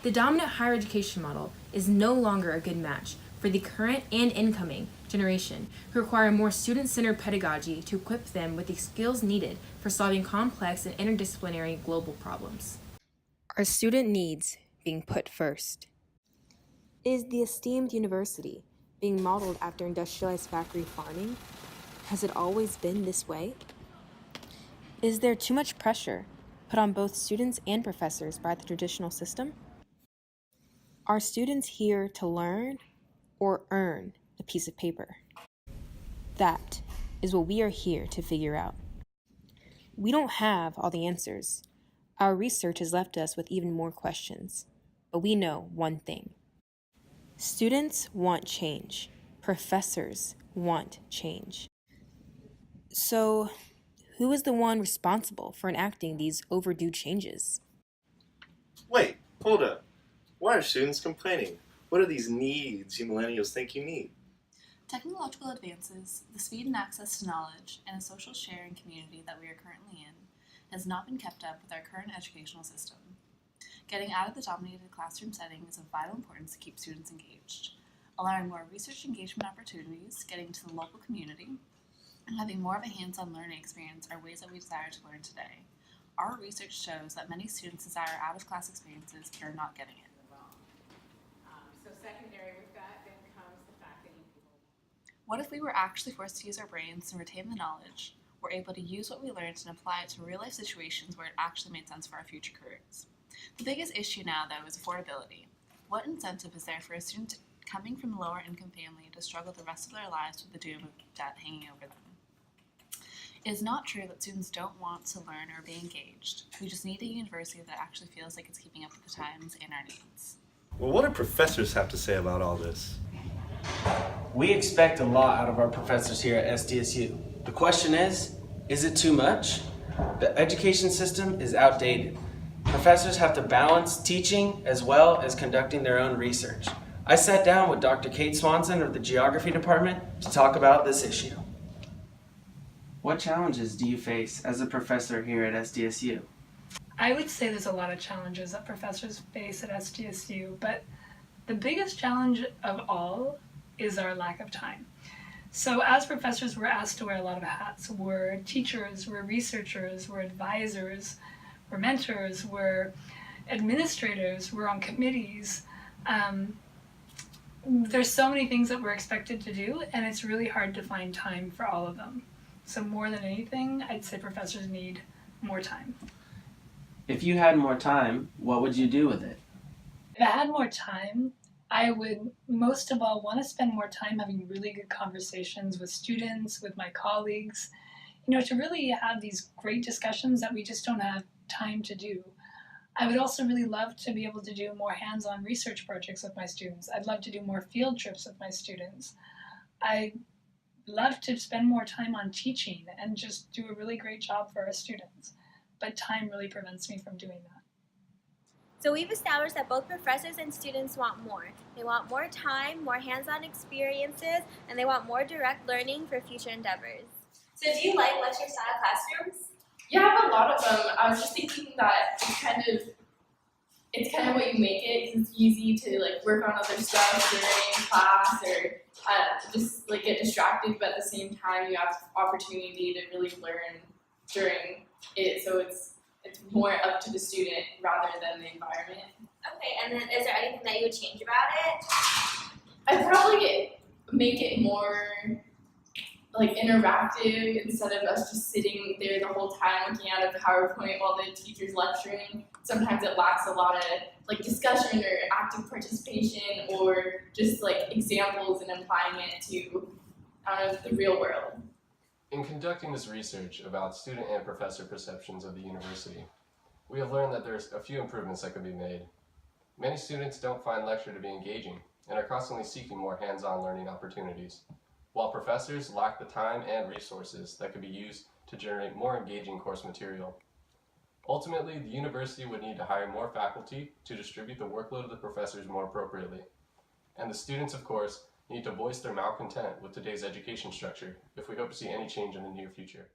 The dominant higher education model is no longer a good match for the current and incoming generation who require more student-centered pedagogy to equip them with the skills needed for solving complex and interdisciplinary global problems. Are student needs being put first? Is the esteemed university being modeled after industrialized factory farming? Has it always been this way? Is there too much pressure put on both students and professors by the traditional system? Are students here to learn or earn a piece of paper? That is what we are here to figure out. We don't have all the answers. Our research has left us with even more questions, but we know one thing. Students want change. Professors want change. So, who is the one responsible for enacting these overdue changes? Wait, hold up. Why are students complaining? What are these needs you millennials think you need? Technological advances, the speed and access to knowledge, and a social sharing community that we are currently in has not been kept up with our current educational system. Getting out of the dominated classroom setting is of vital importance to keep students engaged. Allowing more research engagement opportunities, getting to the local community, and having more of a hands-on learning experience are ways that we desire to learn today. Our research shows that many students desire out-of-class experiences but are not getting it. So secondary with that then comes the fact that you people. What if we were actually forced to use our brains and retain the knowledge? We're able to use what we learned and apply it to real-life situations where it actually made sense for our future careers. The biggest issue now, though, is affordability. What incentive is there for a student coming from a lower-income family to struggle the rest of their lives with the doom of debt hanging over them? It is not true that students don't want to learn or be engaged. We just need a university that actually feels like it's keeping up with the times and our needs. Well, what do professors have to say about all this? We expect a lot out of our professors here at SDSU. The question is it too much? The education system is outdated. Professors have to balance teaching as well as conducting their own research. I sat down with Dr. Kate Swanson of the Geography department to talk about this issue. What challenges do you face as a professor here at SDSU? I would say there's a lot of challenges that professors face at SDSU, but the biggest challenge of all is our lack of time. So as professors, we're asked to wear a lot of hats. We're teachers, we're researchers, we're advisors, we're mentors, we're administrators, we're on committees. There's so many things that we're expected to do, and it's really hard to find time for all of them. So more than anything, I'd say professors need more time. If you had more time, what would you do with it? If I had more time, I would most of all want to spend more time having really good conversations with students, with my colleagues, to really have these great discussions that we just don't have time to do. I would also really love to be able to do more hands-on research projects with my students. I'd love to do more field trips with my students. I'd love to spend more time on teaching and just do a really great job for our students. But time really prevents me from doing that. So we've established that both professors and students want more. They want more time, more hands-on experiences, and they want more direct learning for future endeavors. So do you like lecture-style classrooms? Yeah, I have a lot of them. I was just thinking that it's kind of what you make it, because it's easy to work on other stuff during class or just get distracted, but at the same time you have opportunity to really learn during it, so it's more up to the student rather than the environment. Okay, and then is there anything that you would change about it? I'd probably make it more interactive instead of us just sitting there the whole time looking at a PowerPoint while the teacher's lecturing. Sometimes it lacks a lot of discussion or active participation or just examples and applying it to the real world. In conducting this research about student and professor perceptions of the university, we have learned that there's a few improvements that could be made. Many students don't find lecture to be engaging and are constantly seeking more hands-on learning opportunities, while professors lack the time and resources that could be used to generate more engaging course material. Ultimately, the university would need to hire more faculty to distribute the workload of the professors more appropriately. And the students, of course, need to voice their malcontent with today's education structure if we hope to see any change in the near future.